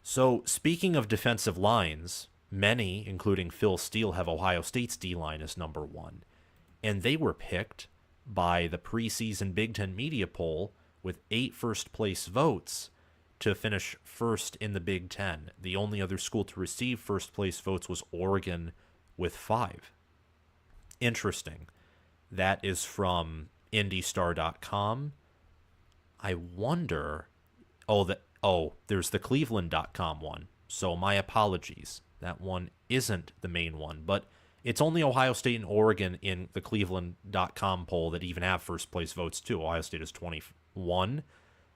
So, speaking of defensive lines, many, including Phil Steele, have Ohio State's D line as number one. And they were picked by the preseason Big Ten media poll with 8 first place votes to finish first in the Big Ten. The only other school to receive first place votes was Oregon with 5. Interesting. That is from IndyStar.com. I wonder. There's the Cleveland.com one. So my apologies. That one isn't the main one, but it's only Ohio State and Oregon in the Cleveland.com poll that even have first place votes too. Ohio State has 21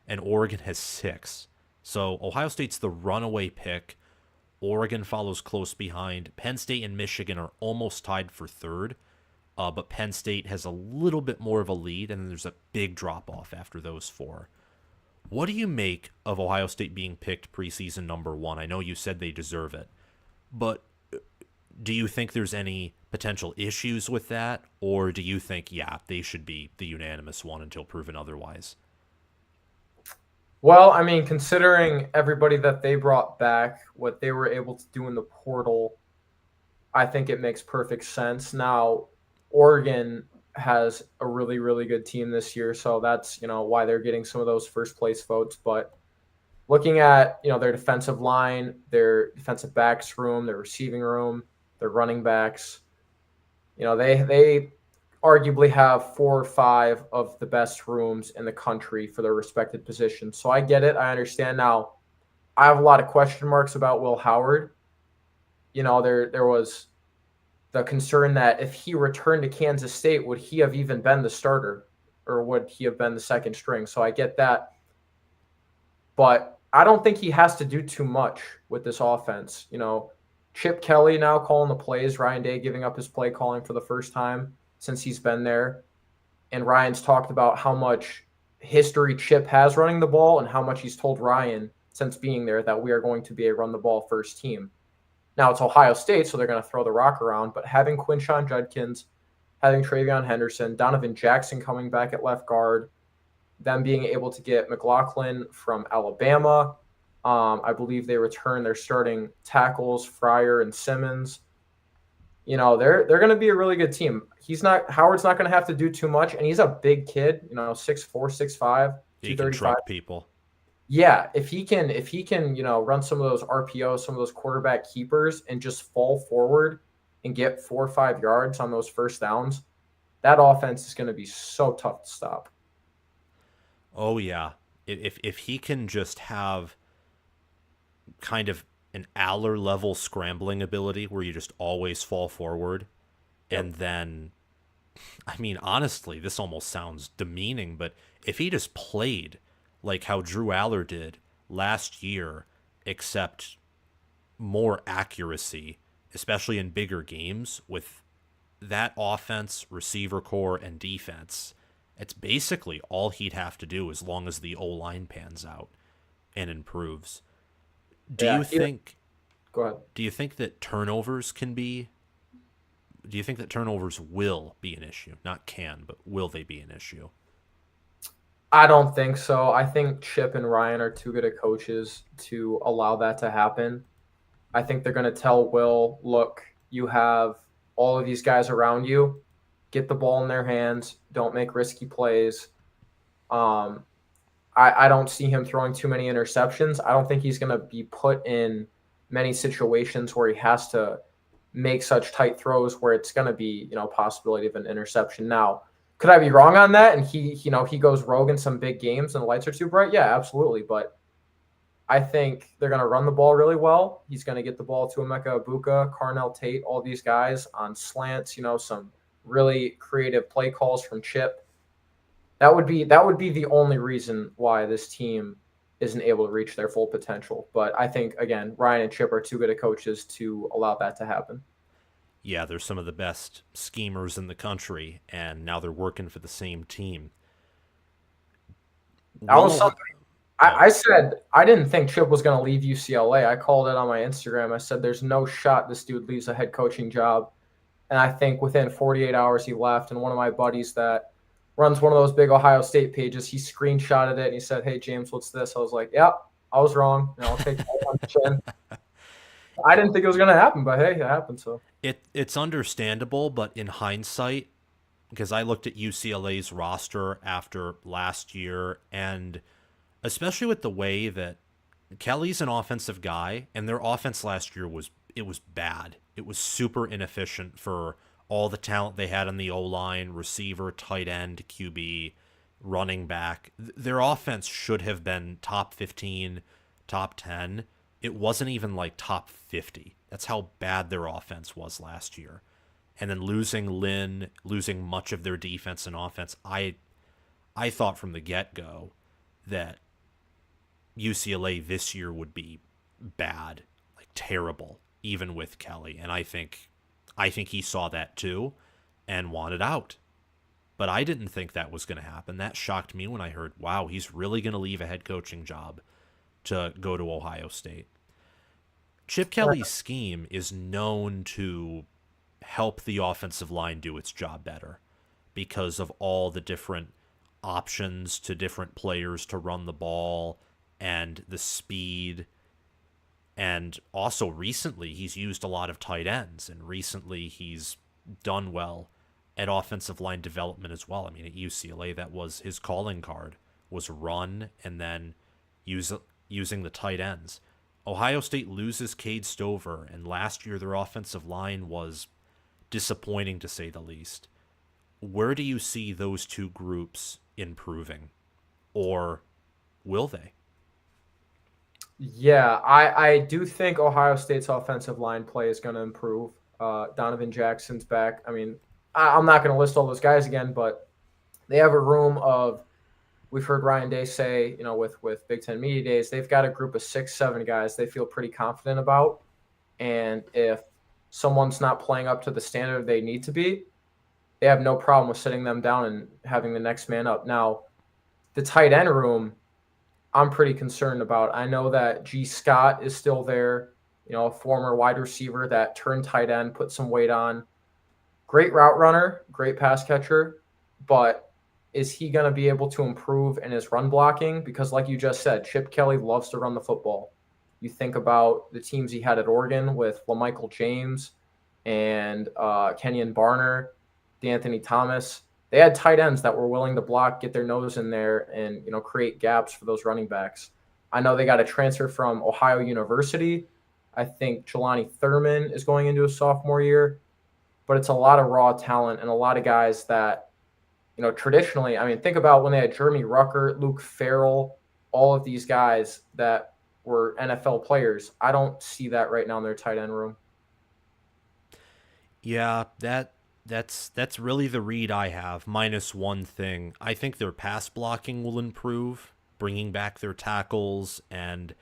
and Oregon has 6. So Ohio State's the runaway pick. Oregon follows close behind. Penn State and Michigan are almost tied for third, but Penn State has a little bit more of a lead, and then there's a big drop-off after those 4. What do you make of Ohio State being picked preseason number 1? I know you said they deserve it, but do you think there's any potential issues with that, or do you think, yeah, they should be the unanimous one until proven otherwise? Well, I mean, considering everybody that they brought back, what they were able to do in the portal, I think it makes perfect sense. Now, Oregon has a really, really good team this year, so that's, why they're getting some of those first place votes. But looking at, their defensive line, their defensive backs room, their receiving room, their running backs, they arguably have 4 or 5 of the best rooms in the country for their respected positions. So I get it. I understand. Now, I have a lot of question marks about Will Howard. There was the concern that if he returned to Kansas State, would he have even been the starter or would he have been the second string? So I get that. But I don't think he has to do too much with this offense. Chip Kelly now calling the plays, Ryan Day giving up his play calling for the first time since he's been there. And Ryan's talked about how much history Chip has running the ball and how much he's told Ryan since being there that we are going to be a run the ball first team. Now it's Ohio State, so they're going to throw the rock around, but having Quinshon Judkins, having Travion Henderson, Donovan Jackson coming back at left guard, them being able to get McLaughlin from Alabama. I believe they return their starting tackles, Fryer and Simmons. They're going to be a really good team. Howard's not going to have to do too much, and he's a big kid, 6'4", 6'5", 235. He can truck people. Yeah, if he can, run some of those RPOs, some of those quarterback keepers, and just fall forward and get 4 or 5 yards on those first downs, that offense is going to be so tough to stop. Oh yeah, if he can just have kind of an Aller level scrambling ability where you just always fall forward, Yep. and then, I mean, honestly, this almost sounds demeaning, but if he just played like how Drew Aller did last year, except more accuracy, especially in bigger games, with that offense, receiver core, and defense, it's basically all he'd have to do as long as the O-line pans out and improves. Do Yeah, you think go ahead. do you think that turnovers will be an issue? Not can, but will they be an issue? I don't think so. I think Chip and Ryan are too good at coaches to allow that to happen. I think they're going to tell Will, look, you have all of these guys around you. Get the ball in their hands. Don't make risky plays. I don't see him throwing too many interceptions. I don't think he's going to be put in many situations where he has to make such tight throws where it's going to be, possibility of an interception. Now, could I be wrong on that? And he goes rogue in some big games and the lights are too bright? Yeah, absolutely. But I think they're going to run the ball really well. He's going to get the ball to Emeka Ibuka, Carnell Tate, all these guys on slants, some really creative play calls from Chip. That would be the only reason why this team isn't able to reach their full potential. But I think, again, Ryan and Chip are too good at coaches to allow that to happen. Yeah, they're some of the best schemers in the country, and now they're working for the same team. That was something I said. I didn't think Chip was going to leave UCLA. I called it on my Instagram. I said, there's no shot this dude leaves a head coaching job. And I think within 48 hours he left. And one of my buddies that runs one of those big Ohio State pages, he screenshotted it and he said, hey, James, what's this? I was like, yep, I was wrong. I'll take that on the chin. I didn't think it was going to happen, but hey, it happened. So It's understandable, but in hindsight, because I looked at UCLA's roster after last year, and especially with the way that Kelly's an offensive guy, and their offense last year was bad. It was super inefficient for all the talent they had on the O line, receiver, tight end, QB, running back. Their offense should have been top 15, top 10. It wasn't even like top 50. That's how bad their offense was last year. And then losing Lynn, losing much of their defense and offense, I thought from the get-go that UCLA this year would be bad, like terrible, even with Kelly. And I think he saw that too and wanted out. But I didn't think that was going to happen. That shocked me when I heard, wow, he's really going to leave a head coaching job to go to Ohio State. Chip Kelly's scheme is known to help the offensive line do its job better because of all the different options to different players to run the ball and the speed. And also recently, he's used a lot of tight ends, and recently he's done well at offensive line development as well. I mean, at UCLA, that was his calling card, was run and then using the tight ends. Ohio State loses Cade Stover, and last year their offensive line was disappointing to say the least. Where do you see those two groups improving? Or will they? yeah, I do think Ohio State's offensive line play is going to improve. Donovan Jackson's back. I mean, I'm not going to list all those guys again, but they have a room of. We've heard Ryan Day say, with Big Ten Media Days, they've got a group of 6, 7 guys they feel pretty confident about. And if someone's not playing up to the standard they need to be, they have no problem with sitting them down and having the next man up. Now, the tight end room, I'm pretty concerned about. I know that G. Scott is still there, a former wide receiver that turned tight end, put some weight on. Great route runner, great pass catcher, but is he going to be able to improve in his run blocking? Because like you just said, Chip Kelly loves to run the football. You think about the teams he had at Oregon with LaMichael James and Kenyon Barner, D'Anthony Thomas. They had tight ends that were willing to block, get their nose in there, and create gaps for those running backs. I know they got a transfer from Ohio University. I think Jelani Thurman is going into his sophomore year. But it's a lot of raw talent and a lot of guys that, traditionally, I mean, think about when they had Jeremy Rucker, Luke Farrell, all of these guys that were NFL players. I don't see that right now in their tight end room. Yeah, that's really the read I have, minus one thing. I think their pass blocking will improve, bringing back their tackles and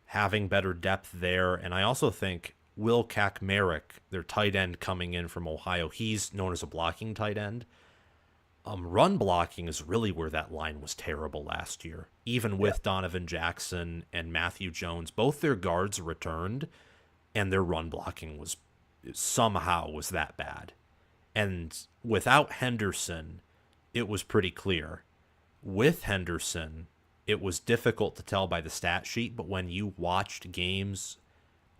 having better depth there. And I also think Will Kakmarek, their tight end coming in from Ohio, he's known as a blocking tight end. Run blocking is really where that line was terrible last year. Even with Donovan Jackson and Matthew Jones, both their guards returned, and their run blocking was that bad. And without Henderson, it was pretty clear. With Henderson, it was difficult to tell by the stat sheet, but when you watched games,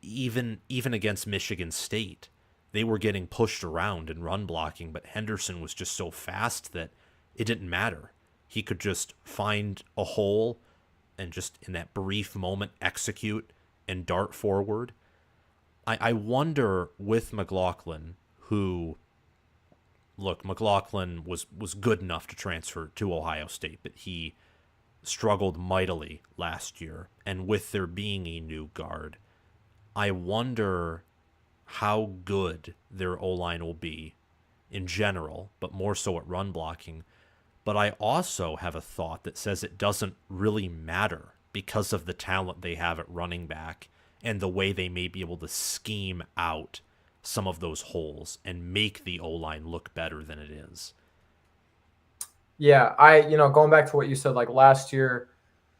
even against Michigan State, they were getting pushed around and run blocking, but Henderson was just so fast that it didn't matter. He could just find a hole and just in that brief moment execute and dart forward. I wonder with McLaughlin, McLaughlin was good enough to transfer to Ohio State, but he struggled mightily last year. And with there being a new guard, I wonder how good their O-line will be in general, but more so at run blocking. But I also have a thought that says it doesn't really matter because of the talent they have at running back and the way they may be able to scheme out some of those holes and make the O-line look better than it is. Yeah, going back to what you said, like last year,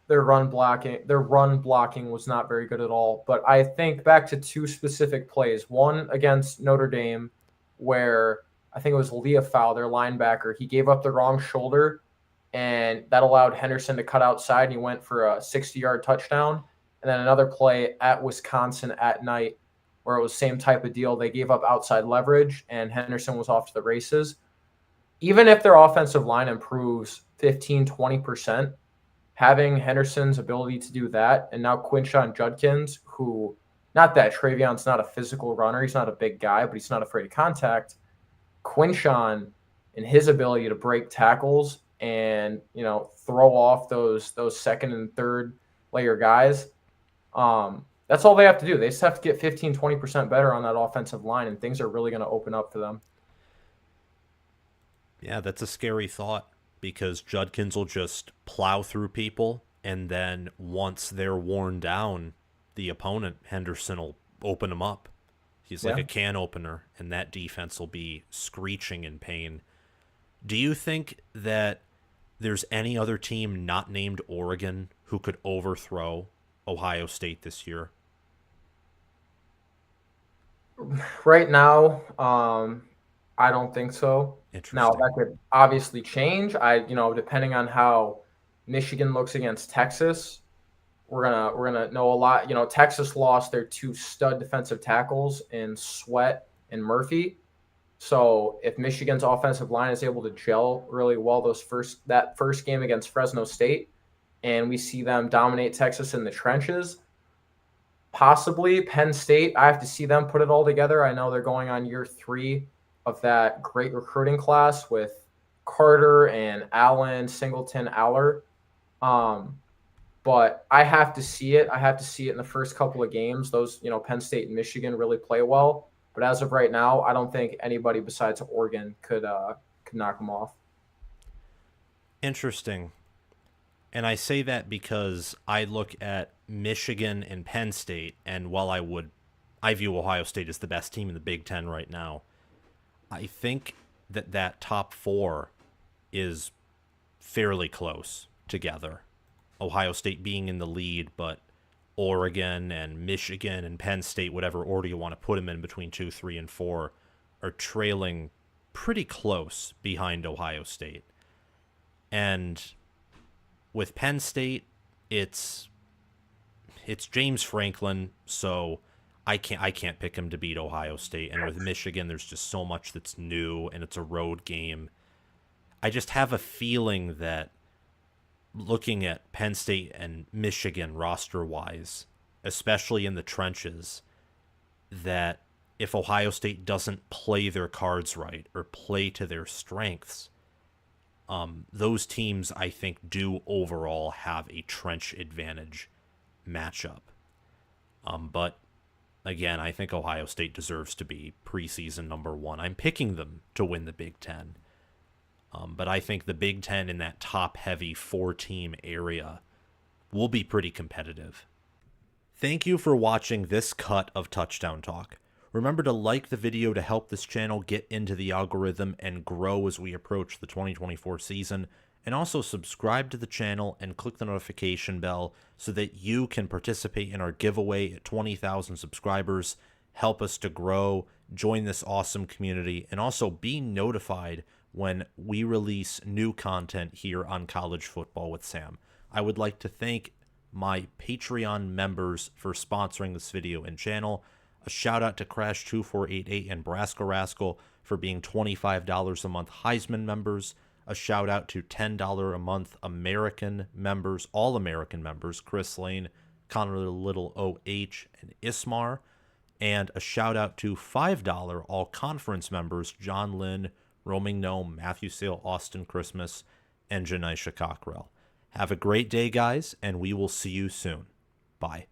their run blocking was not very good at all. But I think back to 2 specific plays. One against Notre Dame, where I think it was Leofau, their linebacker. He gave up the wrong shoulder, and that allowed Henderson to cut outside, and he went for a 60-yard touchdown. And then another play at Wisconsin at night where it was same type of deal. They gave up outside leverage and Henderson was off to the races. Even if their offensive line improves 15, 20%, having Henderson's ability to do that, and now Quinshon Judkins, who, not that Travion's not a physical runner, he's not a big guy, but he's not afraid of contact. Quinshon and his ability to break tackles and throw off those second and third layer guys, that's all they have to do. They just have to get 15, 20% better on that offensive line, and things are really going to open up for them. Yeah, that's a scary thought because Judkins will just plow through people, and then once they're worn down, the opponent, Henderson, will open them up. He's like a can opener, and that defense will be screeching in pain. Do you think that there's any other team not named Oregon who could overthrow Ohio State this year? Right now, I don't think so. Now that could obviously change. Depending on how Michigan looks against Texas, we're gonna know a lot. Texas lost their 2 stud defensive tackles in Sweat and Murphy. So if Michigan's offensive line is able to gel really well that first game against Fresno State, and we see them dominate Texas in the trenches, possibly Penn State, I have to see them put it all together. I know they're going on year 3 of that great recruiting class with Carter and Allen, Singleton, Aller. But I have to see it. I have to see it in the first couple of games. Those, Penn State and Michigan really play well. But as of right now, I don't think anybody besides Oregon could knock them off. Interesting. And I say that because I look at Michigan and Penn State, and while I view Ohio State as the best team in the Big Ten right now, I think that top 4 is fairly close together. Ohio State being in the lead, but Oregon and Michigan and Penn State, whatever order you want to put them in between 2, 3, and 4, are trailing pretty close behind Ohio State. And with Penn State, it's James Franklin, so I can't pick him to beat Ohio State. And with Michigan, there's just so much that's new, and it's a road game. I just have a feeling that looking at Penn State and Michigan roster-wise, especially in the trenches, that if Ohio State doesn't play their cards right or play to their strengths, those teams, I think, do overall have a trench advantage matchup. But again, I think Ohio State deserves to be preseason number 1. I'm picking them to win the Big Ten. But I think the Big Ten in that top-heavy 4-team area will be pretty competitive. Thank you for watching this cut of Touchdown Talk. Remember to like the video to help this channel get into the algorithm and grow as we approach the 2024 season, and also subscribe to the channel and click the notification bell so that you can participate in our giveaway at 20,000 subscribers, help us to grow, join this awesome community, and also be notified when we release new content here on College Football with Sam. I would like to thank my Patreon members for sponsoring this video and channel. A shout out to Crash2488 and Brasco Rascal for being $25 a month Heisman members. A shout out to $10 a month American members, all American members, Chris Lane, Connor Little OH, and Ismar. And a shout out to $5 all conference members, John Lynn, Roaming Gnome, Matthew Sale, Austin Christmas, and Janisha Cockrell. Have a great day, guys, and we will see you soon. Bye.